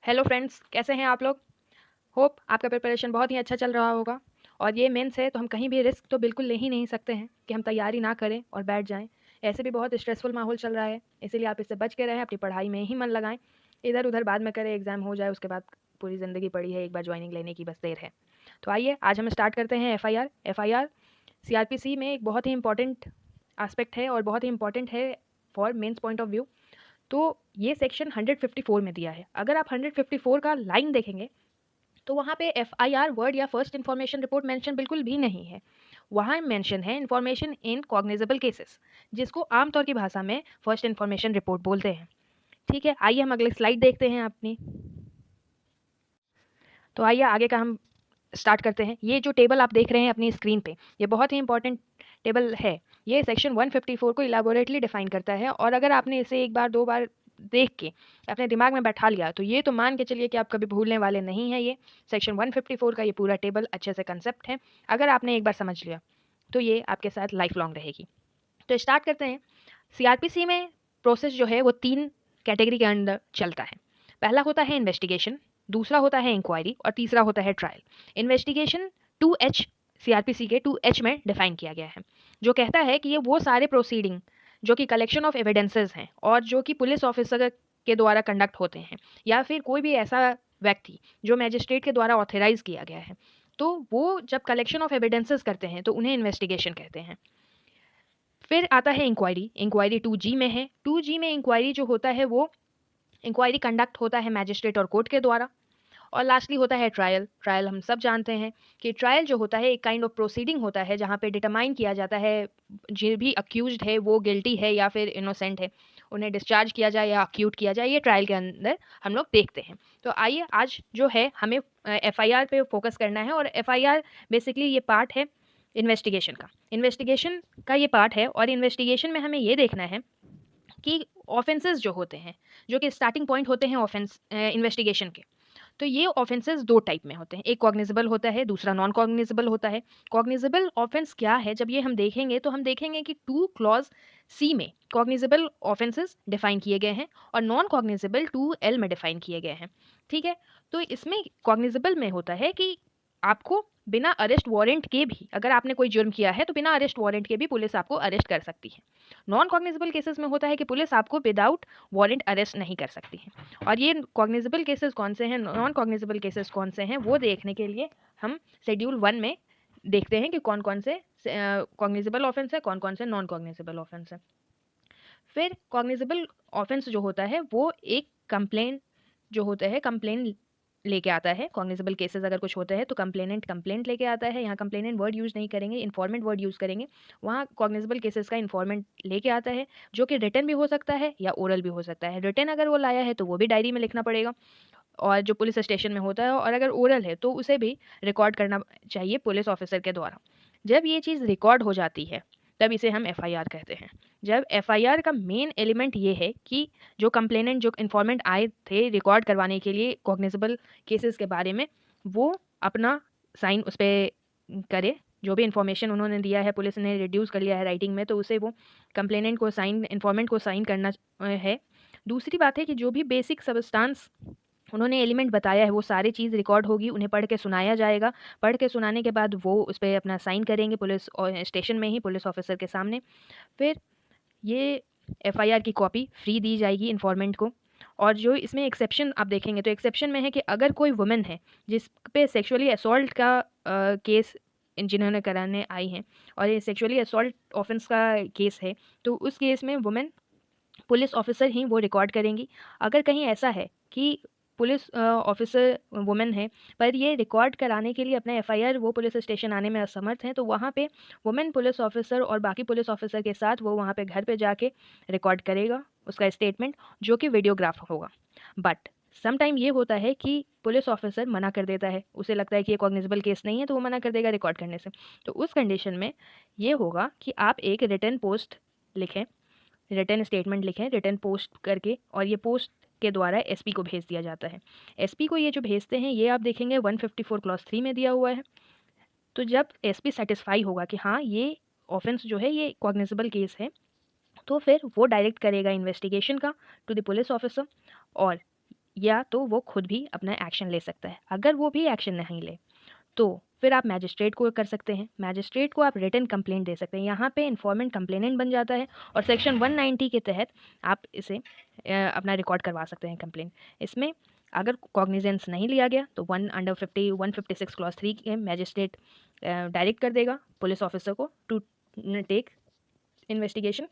Hello friends, कैसे हैं आप लोग? होप आपका प्रिपरेशन बहुत ही अच्छा चल रहा होगा। और ये मेंस है तो हम कहीं भी रिस्क तो बिल्कुल ले ही नहीं सकते हैं कि हम तैयारी ना करें और बैठ जाएं। ऐसे भी बहुत स्ट्रेसफुल माहौल चल रहा है, इसीलिए आप इससे बच के रहें, अपनी पढ़ाई में ही मन लगाएं। इधर उधर बाद में करें, एग्ज़ाम हो जाए उसके बाद पूरी ज़िंदगी पड़ी है, एक बार ज्वाइनिंग लेने की बस देर है। तो आइए आज हम स्टार्ट करते हैं। एफ आई आर सीआरपीसी में एक बहुत ही इंपॉर्टेंट एस्पेक्ट है और बहुत ही इंपॉर्टेंट है for mains point of view. तो ये सेक्शन 154 में दिया है। अगर आप 154 का लाइन देखेंगे तो वहाँ पे एफआईआर वर्ड या फर्स्ट इन्फॉर्मेशन रिपोर्ट मेंशन बिल्कुल भी नहीं है। वहाँ मेंशन है इन्फॉर्मेशन इन कॉग्निजेबल केसेस, जिसको आमतौर की भाषा में फर्स्ट इन्फॉर्मेशन रिपोर्ट बोलते हैं। ठीक है, आइए हम अगले स्लाइड देखते हैं अपनी। तो आइए आगे का हम स्टार्ट करते हैं। ये जो टेबल आप देख रहे हैं अपनी स्क्रीन पे, ये बहुत ही इंपॉर्टेंट टेबल है। ये सेक्शन 154 को इलाबोरेटली डिफाइन करता है, और अगर आपने इसे एक बार दो बार देख के अपने दिमाग में बैठा लिया तो ये तो मान के चलिए कि आप कभी भूलने वाले नहीं हैं। ये सेक्शन 154 का ये पूरा टेबल अच्छे से कंसेप्ट है। अगर आपने एक बार समझ लिया तो ये आपके साथ लाइफ लॉन्ग रहेगी। तो स्टार्ट करते हैं। सीआरपीसी में प्रोसेस जो है वो 3 कैटेगरी के अंदर चलता है। पहला होता है इन्वेस्टिगेशन, दूसरा होता है इंक्वायरी और तीसरा होता है ट्रायल। इन्वेस्टिगेशन 2H सीआरपीसी के 2H में डिफाइन किया गया है, जो कहता है कि ये वो सारे प्रोसीडिंग जो कि कलेक्शन ऑफ एविडेंसेस हैं और जो कि पुलिस ऑफिसर के द्वारा कंडक्ट होते हैं, या फिर कोई भी ऐसा व्यक्ति जो मैजिस्ट्रेट के द्वारा ऑथराइज किया गया है, तो वो जब कलेक्शन ऑफ एविडेंसेस करते हैं तो उन्हें इन्वेस्टिगेशन कहते हैं। फिर आता है इंक्वायरी। इंक्वायरी 2G में है। 2G में इंक्वायरी जो होता है वो इंक्वायरी कंडक्ट होता है मैजिस्ट्रेट और कोर्ट के द्वारा। और लास्टली होता है ट्रायल। ट्रायल हम सब जानते हैं कि ट्रायल जो होता है एक काइंड ऑफ प्रोसीडिंग होता है, जहाँ पे डिटरमाइन किया जाता है जो भी अक्यूज्ड है वो गिल्टी है या फिर इनोसेंट है, उन्हें डिस्चार्ज किया जाए या अक्यूट किया जाए। ये ट्रायल के अंदर हम लोग देखते हैं। तो आइए आज जो है हमें एफआईआर पे फोकस करना है, और एफआईआर बेसिकली ये पार्ट है इन्वेस्टिगेशन का। इन्वेस्टिगेशन का ये पार्ट है, और इन्वेस्टिगेशन में हमें ये देखना है कि ऑफेंसेस जो होते हैं, जो कि स्टार्टिंग पॉइंट होते हैं ऑफेंस इन्वेस्टिगेशन के, तो ये ऑफेंसेस 2 टाइप में होते हैं। एक कॉग्निजेबल होता है, दूसरा नॉन कॉग्निजेबल होता है। कॉग्निजेबल ऑफेंस क्या है, जब ये हम देखेंगे तो हम देखेंगे कि 2 क्लॉज सी में कॉग्निजेबल ऑफेंसेस डिफाइन किए गए हैं और नॉन कॉग्निजेबल 2L में डिफाइन किए गए हैं। ठीक है, तो इसमें कॉग्निजेबल में होता है कि आपको बिना अरेस्ट वारंट के भी, अगर आपने कोई जुर्म किया है तो बिना अरेस्ट वारंट के भी पुलिस आपको अरेस्ट कर सकती है। नॉन कॉग्निजेबल केसेस में होता है कि पुलिस आपको विदाउट वारंट अरेस्ट नहीं कर सकती है। और ये कॉग्निजेबल केसेस कौन से हैं, नॉन कॉग्निजेबल केसेस कौन से हैं, वो देखने के लिए हम शेड्यूल 1 में देखते हैं कि कौन कौन से कॉग्निजेबल ऑफेंस है, कौन कौन से नॉन कॉग्निजेबल ऑफेंस है। फिर कॉग्निजेबल ऑफेंस जो होता है वो एक कंप्लेन जो होता है, कंप्लेन लेके आता है। कॉग्निजेबल केसेस अगर कुछ होते हैं तो कंप्लेनेंट कंप्लेंट लेके आता है। यहाँ कंप्लेनेंट वर्ड यूज़ नहीं करेंगे, इन्फॉर्मेंट वर्ड यूज़ करेंगे। वहाँ कॉग्निजेबल केसेस का इन्फॉर्मेंट लेके आता है, जो कि रिटन भी हो सकता है या ओरल भी हो सकता है। रिटन अगर वो लाया है तो वो भी डायरी में लिखना पड़ेगा, और जो पुलिस स्टेशन में होता है, और अगर ओरल है तो उसे भी रिकॉर्ड करना चाहिए पुलिस ऑफिसर के द्वारा। जब ये चीज़ रिकॉर्ड हो जाती है तब इसे हम एफआईआर कहते हैं। जब एफआईआर का मेन एलिमेंट ये है कि जो कंप्लेनेंट, जो इन्फॉर्मेंट आए थे रिकॉर्ड करवाने के लिए कॉग्निजेबल केसेस के बारे में, वो अपना साइन उस पर करे। जो भी इन्फॉर्मेशन उन्होंने दिया है, पुलिस ने रिड्यूस कर लिया है राइटिंग में, तो उसे वो कंप्लेनेंट को साइन, इन्फॉर्मेंट को साइन करना है। दूसरी बात है कि जो भी बेसिक सबस्टांस उन्होंने एलिमेंट बताया है वो सारी चीज़ रिकॉर्ड होगी, उन्हें पढ़ के सुनाया जाएगा। पढ़ के सुनाने के बाद वो उस पे अपना साइन करेंगे पुलिस और स्टेशन में ही पुलिस ऑफिसर के सामने। फिर ये एफआईआर की कॉपी फ्री दी जाएगी इन्फॉर्मेंट को। और जो इसमें एक्सेप्शन आप देखेंगे तो एक्सेप्शन में है कि अगर कोई वुमेन है जिस पे सेक्सुअली असॉल्ट का केस जिन्होंने कराने आई हैं, और ये सेक्सुअली असॉल्ट ऑफेंस का केस है, तो उस केस में वुमेन पुलिस ऑफिसर ही वो रिकॉर्ड करेंगी। अगर कहीं ऐसा है कि पुलिस ऑफिसर वुमेन है पर ये रिकॉर्ड कराने के लिए अपना एफआईआर वो पुलिस स्टेशन आने में असमर्थ हैं, तो वहाँ पे वुमेन पुलिस ऑफिसर और बाकी पुलिस ऑफिसर के साथ वो वहाँ पे घर पे जाके रिकॉर्ड करेगा उसका स्टेटमेंट, जो कि वीडियोग्राफ होगा। बट सम टाइम ये होता है कि पुलिस ऑफिसर मना कर देता है, उसे लगता है कि ये कॉग्निजेबल केस नहीं है, तो वो मना कर देगा रिकॉर्ड करने से। तो उस कंडीशन में ये होगा कि आप एक रिटर्न पोस्ट लिखें, रिटर्न स्टेटमेंट लिखें रिटर्न पोस्ट करके, और ये पोस्ट के द्वारा एसपी को भेज दिया जाता है। एसपी को ये जो भेजते हैं ये आप देखेंगे 154 क्लॉज 3 में दिया हुआ है। तो जब एसपी सेटिस्फाई होगा कि हाँ ये ऑफेंस जो है ये कॉग्निजेबल केस है, तो फिर वो डायरेक्ट करेगा इन्वेस्टिगेशन का टू द पुलिस ऑफिसर, और या तो वो खुद भी अपना एक्शन ले सकता है। अगर वो भी एक्शन नहीं ले तो फिर आप मैजिस्ट्रेट को कर सकते हैं। मैजिस्ट्रेट को आप रिटन कंप्लेंट दे सकते हैं। यहाँ पे इन्फॉर्मेंट कंप्लेनेंट बन जाता है और सेक्शन 190 के तहत आप इसे अपना रिकॉर्ड करवा सकते हैं कंप्लेंट। इसमें अगर कॉग्निजेंस नहीं लिया गया तो 156 क्लॉज 3 के मैजिस्ट्रेट डायरेक्ट कर देगा पुलिस ऑफिसर को टू टेक इन्वेस्टिगेशन।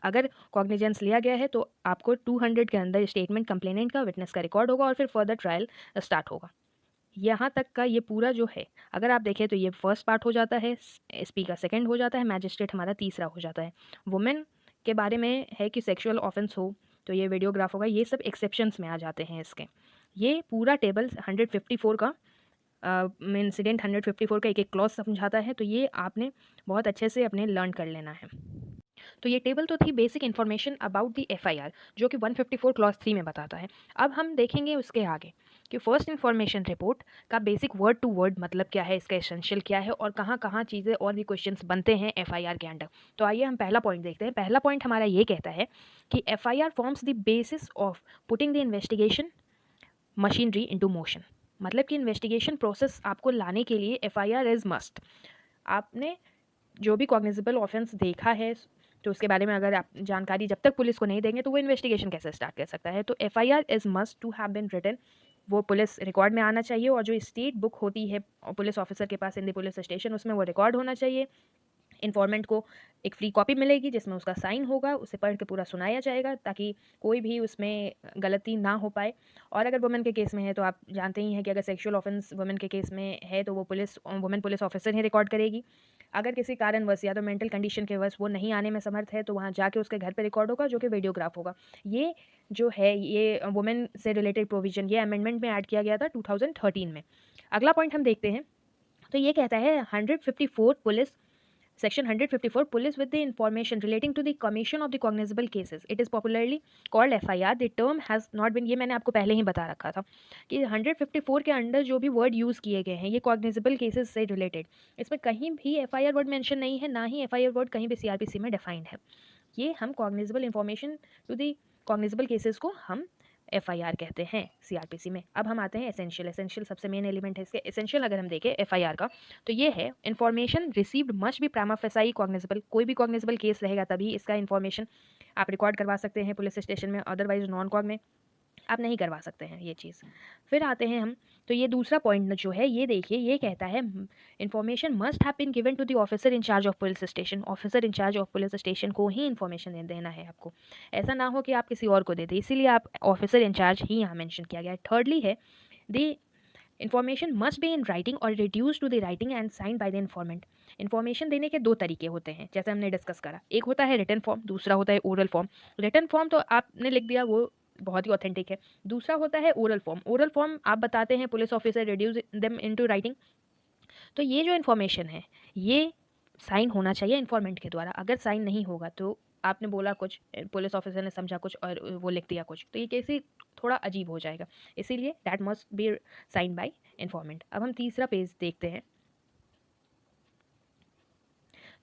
अगर कॉग्निजेंस लिया गया है तो आपको 200 के अंदर स्टेटमेंट कंप्लेनेंट का, विटनेस का रिकॉर्ड होगा और फिर फर्दर ट्रायल स्टार्ट होगा। यहाँ तक का ये पूरा जो है, अगर आप देखें तो ये फर्स्ट पार्ट हो जाता है, एसपी का सेकंड हो जाता है, मैजिस्ट्रेट हमारा तीसरा हो जाता है। वुमेन के बारे में है कि सेक्सुअल ऑफेंस हो तो ये वीडियोग्राफ होगा, ये सब एक्सेप्शंस में आ जाते हैं इसके। ये पूरा टेबल 154 का इंसिडेंट 154 का एक एक क्लॉज समझाता है, तो ये आपने बहुत अच्छे से अपने लर्न कर लेना है। तो ये टेबल तो थी basic information about the FIR जो कि 154 क्लॉज 3 में बताता है। अब हम देखेंगे उसके आगे कि फर्स्ट इन्फॉर्मेशन रिपोर्ट का बेसिक वर्ड टू वर्ड मतलब क्या है, इसका एसेंशियल क्या है और कहाँ कहाँ चीज़ें और भी क्वेश्चंस बनते हैं एफआईआर के अंडर। तो आइए हम पहला पॉइंट देखते हैं। पहला पॉइंट हमारा ये कहता है कि FIR forms the basis of putting the investigation machinery into motion. मतलब कि इन्वेस्टिगेशन प्रोसेस आपको लाने के लिए एफआईआर इज़ मस्ट। आपने जो भी कॉग्निजेबल ऑफेंस देखा है तो उसके बारे में अगर आप जानकारी जब तक पुलिस को नहीं देंगे तो वो इन्वेस्टिगेशन कैसे स्टार्ट कर सकता है। तो FIR is must to have been written, वो पुलिस रिकॉर्ड में आना चाहिए और जो स्टेट बुक होती है पुलिस ऑफिसर के पास इन द पुलिस स्टेशन उसमें वो रिकॉर्ड होना चाहिए। इन्फॉर्मेंट को एक फ्री कॉपी मिलेगी जिसमें उसका साइन होगा, उसे पढ़ के पूरा सुनाया जाएगा ताकि कोई भी उसमें गलती ना हो पाए। और अगर वुमेन के केस में है तो आप जानते ही हैं कि अगर सेक्सुअल ऑफेंस वुमेन के केस में है तो वो वुमेन पुलिस ऑफिसर ही रिकॉर्ड करेगी। अगर किसी कारणवश या तो मेंटल कंडीशन के वश वो नहीं आने में समर्थ है तो वहाँ जाके उसके घर पे रिकॉर्ड होगा जो कि वीडियोग्राफ होगा। ये जो है ये वुमेन से रिलेटेड प्रोविजन ये अमेंडमेंट में ऐड किया गया था 2013 में। अगला पॉइंट हम देखते हैं तो ये कहता है 154 police Section 154 Police with the information relating to the commission of the cognizable cases. It is popularly called FIR. The term has not been, ये मैंने आपको पहले ही बता रखा था कि 154 के अंडर जो भी वर्ड यूज़ किए गए हैं ये कॉग्निजेबल केसेस से रिलेटेड, इसमें कहीं भी FIR वर्ड मेंशन नहीं है, ना ही FIR वर्ड कहीं भी CRPC में डिफाइंड है। ये हम cognizable information to the cognizable cases को हम एफआईआर कहते हैं सीआरपीसी में। अब हम आते हैं एसेंशियल। एसेंशियल सबसे मेन एलिमेंट है इसके। एसेंशियल अगर हम देखें एफआईआर का तो ये है information received must be prima facie cognizable. कोई भी कॉग्निजेबल केस रहेगा तभी इसका इन्फॉर्मेशन आप रिकॉर्ड करवा सकते हैं पुलिस स्टेशन में, अदरवाइज नॉन कॉग में आप नहीं करवा सकते हैं ये चीज़। फिर आते हैं हम तो ये दूसरा पॉइंट जो है ये देखिए, ये कहता है information must have been given to the officer in charge of police station. Officer in charge of police station को ही इन्फॉर्मेशन देना है आपको, ऐसा ना हो कि आप किसी और को दे दें, इसीलिए आप ऑफिसर इंचार्ज ही यहाँ मेंशन किया गया है। थर्डली है the information must be in writing और reduce to the writing and sign by the informant. Information देने के दो तरीके होते हैं जैसे हमने डिस्कस करा, एक होता है रिटन फॉर्म, दूसरा होता है ओरल फॉर्म। रिटन फॉर्म तो आपने लिख दिया वो बहुत ही ऑथेंटिक है, दूसरा होता है ओरल फॉर्म। ओरल फॉर्म आप बताते हैं police officer reduce them into writing. तो ये जो इन्फॉर्मेशन है ये साइन होना चाहिए इन्फॉर्मेंट के द्वारा, अगर साइन नहीं होगा तो आपने बोला कुछ, पुलिस ऑफिसर ने समझा कुछ और वो लिख दिया कुछ, तो ये कैसे थोड़ा अजीब हो जाएगा, इसीलिए that must be sign by informant. अब हम तीसरा पेज देखते हैं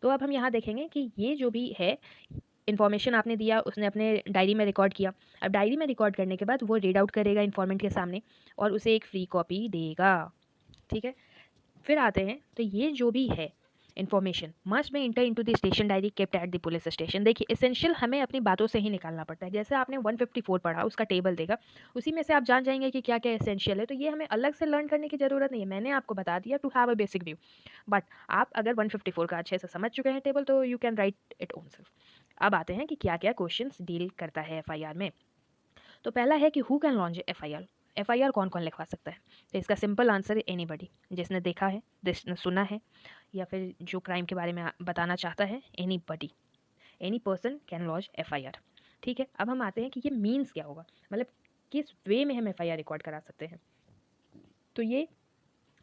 तो अब हम यहाँ देखेंगे कि ये जो भी है इन्फॉर्मेशन आपने दिया उसने अपने डायरी में रिकॉर्ड किया। अब डायरी में रिकॉर्ड करने के बाद वो रीड आउट करेगा इन्फॉर्मेंट के सामने और उसे एक फ्री कॉपी देगा, ठीक है। फिर आते हैं तो ये जो भी है information must B inter into the station diary kept at the police station. देखिए एसेंशियल हमें अपनी बातों से ही निकालना पड़ता है, जैसे आपने 154 पढ़ा उसका टेबल देगा उसी में से आप जान जाएंगे कि क्या क्या एसेंशियल है, तो ये हमें अलग से लर्न करने की ज़रूरत नहीं है, मैंने आपको बता दिया to have a basic view. But आप अगर 154 का अच्छे से समझ चुके हैं टेबल तो you can write it own self. अब आते हैं कि क्या क्या क्वेश्चंस डील करता है एफआईआर में। तो पहला है कि who can launch FIR. FIR कौन कौन लिखवा सकता है, तो इसका सिंपल आंसर है एनीबडी, जिसने देखा है, जिसने सुना है या फिर जो क्राइम के बारे में बताना चाहता है, anybody, any person can launch FIR, ठीक है। अब हम आते हैं कि ये मीन्स क्या होगा, मतलब किस वे में हम एफआईआर रिकॉर्ड करा सकते हैं। तो ये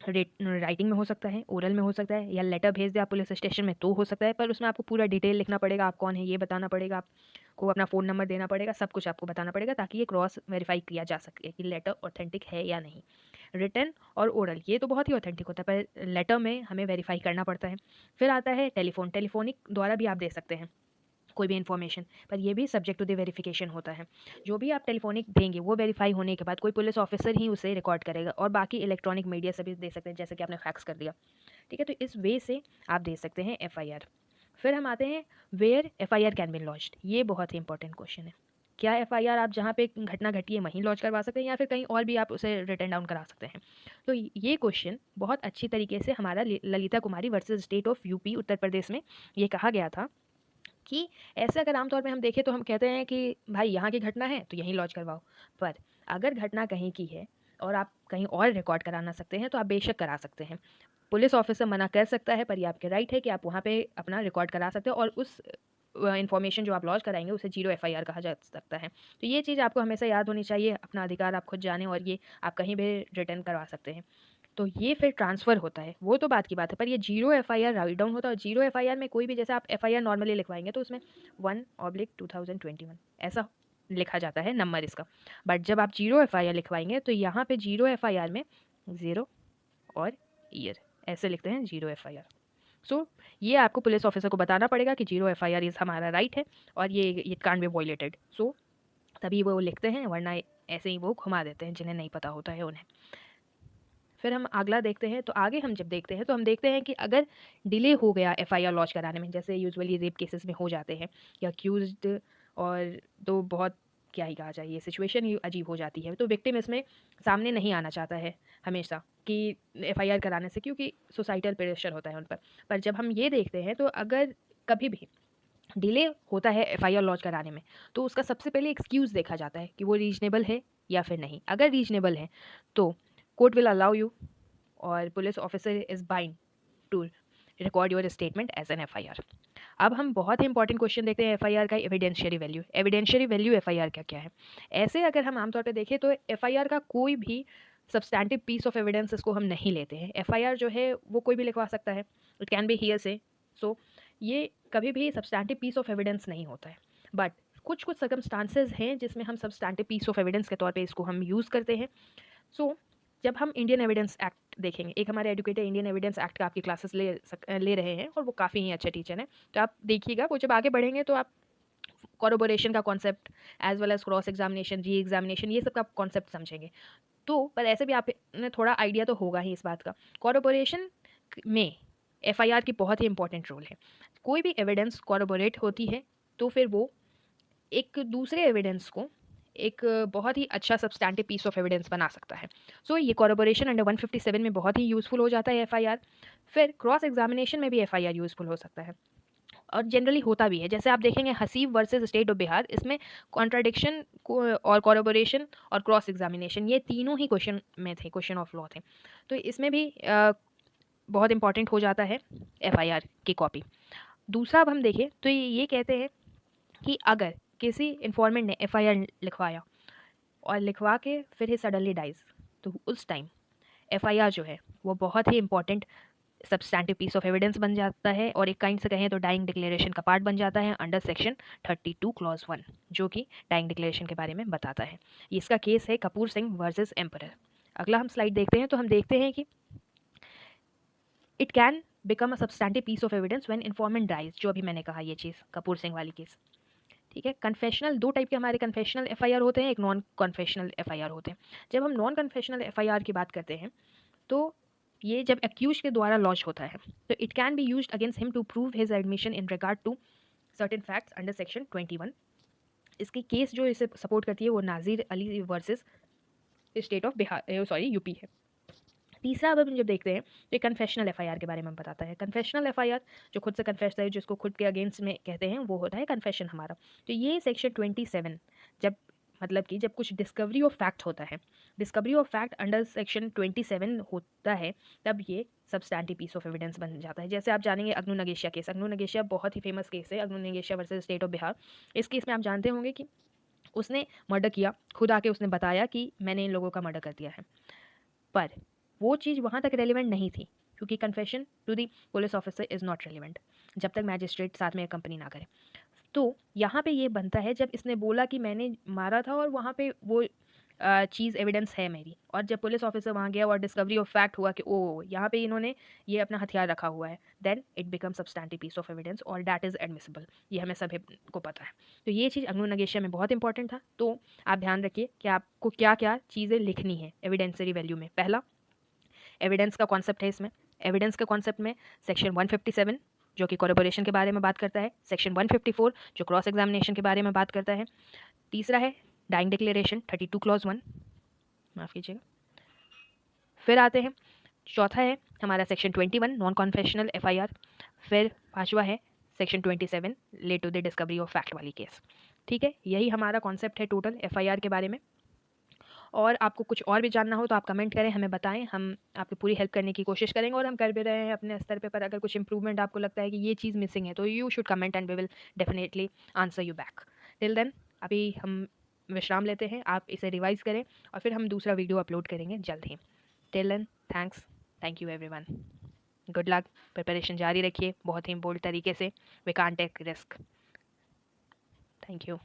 राइटिंग में हो सकता है, ओरल में हो सकता है, या लेटर भेज दे आप पुलिस स्टेशन में तो हो सकता है, पर उसमें आपको पूरा डिटेल लिखना पड़ेगा, आप कौन है ये बताना पड़ेगा, आपको अपना फ़ोन नंबर देना पड़ेगा, सब कुछ आपको बताना पड़ेगा ताकि ये क्रॉस वेरीफाई किया जा सके कि लेटर ऑथेंटिक है या नहीं। रिटन और ओरल ये तो बहुत ही ऑथेंटिक होता है पर लेटर में हमें वेरीफाई करना पड़ता है। फिर आता है टेलीफोन, टेलीफोनिक द्वारा भी आप दे सकते हैं, कोई भी इन्फॉर्मेशन, पर ये भी सब्जेक्ट टू द वेरिफिकेशन होता है। जो भी आप टेलीफोनिक देंगे वो वेरीफाई होने के बाद कोई पुलिस ऑफिसर ही उसे रिकॉर्ड करेगा, और बाकी इलेक्ट्रॉनिक मीडिया से भी दे सकते हैं, जैसे कि आपने फैक्स कर दिया। ठीक है, तो इस वे से आप दे सकते हैं एफआईआर। फिर हम आते हैं where FIR can be launched. ये बहुत ही इंपॉर्टेंट क्वेश्चन है। क्या एफआईआर आप जहाँ पे घटना घटी है वहीं लॉन्च करवा सकते हैं, या फिर कहीं और भी आप उसे रिटर्न डाउन करा सकते हैं? तो ये क्वेश्चन बहुत अच्छी तरीके से हमारा ललिता कुमारी versus state of UP Uttar Pradesh में ये कहा गया था कि ऐसे अगर आमतौर पे हम देखें तो हम कहते हैं कि भाई यहाँ की घटना है तो यहीं लॉन्च करवाओ, पर अगर घटना कहीं की है और आप कहीं और रिकॉर्ड कराना सकते हैं तो आप बेशक करा सकते हैं। पुलिस ऑफिसर मना कर सकता है, पर ये आपके राइट है कि आप वहाँ पे अपना रिकॉर्ड करा सकते हो, और उस इन्फॉर्मेशन जो आप लॉन्च कराएंगे उसे जीरो एफआईआर कहा जा सकता है। तो ये चीज़ आपको हमेशा याद होनी चाहिए, अपना अधिकार आप खुद जानें, और ये आप कहीं भी रिटर्न करवा सकते हैं। तो ये फिर ट्रांसफ़र होता है, वो तो बात की बात है, पर ये जीरो एफआईआर राइट डाउन होता है। और जीरो एफआईआर में कोई भी, जैसे आप एफआईआर नॉर्मली लिखवाएंगे तो उसमें 1/2021 ऐसा लिखा जाता है नंबर इसका, बट जब आप जीरो एफआईआर लिखवाएंगे तो यहाँ पे जीरो एफआईआर में 0 और ईयर ऐसे लिखते हैं, जीरो एफआईआर। सो ये आपको पुलिस ऑफिसर को बताना पड़ेगा कि जीरो एफआईआर इज़ हमारा राइट है, और ये कांट बी वॉयलेटेड। सो तभी वो लिखते हैं, वरना ऐसे ही वो घुमा देते हैं जिन्हें नहीं पता होता है उन्हें। फिर हम अगला देखते हैं, तो आगे हम जब देखते हैं तो हम देखते हैं कि अगर डिले हो गया एफआईआर लॉन्च कराने में, जैसे यूजुअली रेप केसेस में हो जाते हैं या अक्यूज्ड, और तो बहुत क्या ही कहा जाए, ये सिचुएशन ही अजीब हो जाती है, तो विक्टिम इसमें सामने नहीं आना चाहता है हमेशा कि एफआईआर कराने से, क्योंकि सोसाइटल प्रेशर होता है उन पर जब हम ये देखते हैं तो अगर कभी भी डिले होता है एफआईआर लॉन्च कराने में, तो उसका सबसे पहले एक्सक्यूज़ देखा जाता है कि वो रीजनेबल है या फिर नहीं। अगर रीजनेबल है तो कोर्ट विल अलाउ यू, और police officer is bind to record your statement as an FIR. अब हम बहुत ही इंपॉर्टेंट क्वेश्चन देखते हैं एफआईआर का, evidentiary value. Evidentiary value FIR का क्या है? ऐसे अगर हम आमतौर पर देखें तो एफआईआर का कोई भी सब्सटैंटिव पीस ऑफ एविडेंस इसको हम नहीं लेते हैं। एफआईआर जो है वो कोई भी लिखवा सकता है, इट कैन बी हियर से। सो ये कभी भी सब्सटैंटिव पीस ऑफ एविडेंस नहीं होता है, बट कुछ कुछ सर्कमस्टांसेस हैं जिसमें हम सब्सटैंटिव पीस ऑफ एविडेंस के तौर पे इसको हम यूज़ करते हैं। सो जब हम इंडियन एविडेंस एक्ट देखेंगे, एक हमारे एजुकेटर इंडियन एविडेंस एक्ट का आपकी क्लासेस ले रहे हैं, और वो काफ़ी ही अच्छे टीचर हैं, तो आप देखिएगा, वो जब आगे बढ़ेंगे तो आप कॉरोबोरेशन का concept as well as cross examination, reexamination, ये सब का कॉन्सेप्ट समझेंगे। तो पर ऐसे भी आपने थोड़ा आइडिया तो होगा ही इस बात का, कॉरोबोरेशन में एफआईआर की बहुत ही इंपॉर्टेंट रोल है। कोई भी एविडेंस कॉरोबोरेट होती है तो फिर वो एक दूसरे एविडेंस को एक बहुत ही अच्छा सब्सटैंटिव पीस ऑफ एविडेंस बना सकता है। सो ये कॉरोबोरेशन अंडर 157 में बहुत ही यूज़फुल हो जाता है एफआईआर। फिर क्रॉस एग्जामिनेशन में भी एफआईआर यूज़फुल हो सकता है, और जनरली होता भी है। जैसे आप देखेंगे Haseeb versus state of Bihar, इसमें कॉन्ट्राडिक्शन और कॉरोबोरेशन और क्रॉस एग्जामिनेशन, ये तीनों ही क्वेश्चन में थे, क्वेश्चन ऑफ लॉ थे। तो इसमें भी बहुत इंपॉर्टेंट हो जाता है एफआईआर की कॉपी। दूसरा अब हम देखें तो ये कहते हैं कि अगर किसी इन्फॉर्मेंट ने एफआईआर लिखवाया और लिखवा के फिर ही सडनली डाइज, तो उस टाइम एफआईआर जो है वो बहुत ही important substantive piece of evidence बन जाता है, और एक काइंड से कहें तो डाइंग डिक्लेरेशन का पार्ट बन जाता है अंडर सेक्शन 32 क्लॉज 1, जो कि डाइंग डिक्लेरेशन के बारे में बताता है। इसका केस है कपूर सिंह वर्सेस एम्परर। अगला हम स्लाइड देखते हैं तो हम देखते हैं कि it can become a substantive piece of evidence when informant dies, जो अभी मैंने कहा ये चीज़ कपूर सिंह वाली केस। ठीक है, कन्फेशनल, दो टाइप के हमारे कन्फेशनल एफआईआर होते हैं, एक नॉन कन्फेशनल एफआईआर होते हैं। जब हम नॉन कन्फेशनल एफआईआर की बात करते हैं तो ये जब एक्यूज के द्वारा लॉन्च होता है तो it can be used against him to prove his admission in regard to certain facts under section 21। इसकी केस जो इसे सपोर्ट करती है वो Nazir Ali versus state of Bihar, sorry UP है। तीसरा अब हम जब देखते हैं तो ये कन्फेशनल एफआईआर के बारे में बताता है। कन्फेशनल एफआईआर जो खुद से कन्फेस है, जिसको खुद के अगेंस्ट में कहते हैं, वो होता है कन्फेशन हमारा। तो ये सेक्शन 27 जब मतलब कि जब कुछ डिस्कवरी ऑफ फैक्ट होता है, discovery of fact under section 27 होता है, तब ये सब्सटैंटिव पीस ऑफ एविडेंस बन जाता है। जैसे आप जानेंगे अग्नु नगेशिया केस, अग्नु नगेशिया बहुत ही फेमस केस है, Agnu Nagesia versus state of Bihar. इस केस में आप जानते होंगे कि उसने मर्डर किया, खुद आके उसने बताया कि मैंने इन लोगों का मर्डर कर दिया है, पर वो चीज़ वहाँ तक रेलिवेंट नहीं थी, क्योंकि confession to the police officer is not relevant जब तक मैजिस्ट्रेट साथ में कंपनी ना करे। तो यहाँ पे ये बनता है जब इसने बोला कि मैंने मारा था और वहाँ पे वो चीज़ एविडेंस है मेरी, और जब पुलिस ऑफिसर वहाँ गया और डिस्कवरी ऑफ फैक्ट हुआ कि ओह यहाँ पे इन्होंने ये अपना हथियार रखा हुआ है, then it become substantive piece of evidence और दैट इज़ एडमिसिबल। ये हमें सभी को पता है। तो ये चीज़ अग्नो नगेशिया में बहुत इंपॉर्टेंट था। तो आप ध्यान रखिए कि आपको क्या क्या चीज़ें लिखनी है एविडेंसरी वैल्यू में। पहला, एविडेंस का कॉन्सेप्ट है इसमें। एविडेंस के कॉन्सेप्ट में सेक्शन 157 जो कि कोलैबोरेशन के बारे में बात करता है, सेक्शन 154 जो क्रॉस एग्जामिनेशन के बारे में बात करता है, तीसरा है डाइंग डिक्लेरेशन 32 क्लॉज 1, माफ़ कीजिएगा। फिर आते हैं, चौथा है हमारा सेक्शन 21 नॉन कॉन्फेशनल एफआईआर। फिर पांचवा है section 27 led to the discovery of fact वाली केस। ठीक है, यही हमारा कॉन्सेप्ट है टोटल एफआईआर के बारे में। और आपको कुछ और भी जानना हो तो आप कमेंट करें, हमें बताएं, हम आपकी पूरी हेल्प करने की कोशिश करेंगे और हम कर भी रहे हैं अपने स्तर पे। पर अगर कुछ इंप्रूवमेंट आपको लगता है कि ये चीज़ मिसिंग है तो you should comment and we will definitely answer you back. Till then अभी हम विश्राम लेते हैं, आप इसे रिवाइज करें और फिर हम दूसरा वीडियो अपलोड करेंगे जल्द ही। Till then thanks, thank you everyone, good luck, preparation जारी रखिए बहुत ही बोल्ड तरीके से, we can't take risk. Thank you.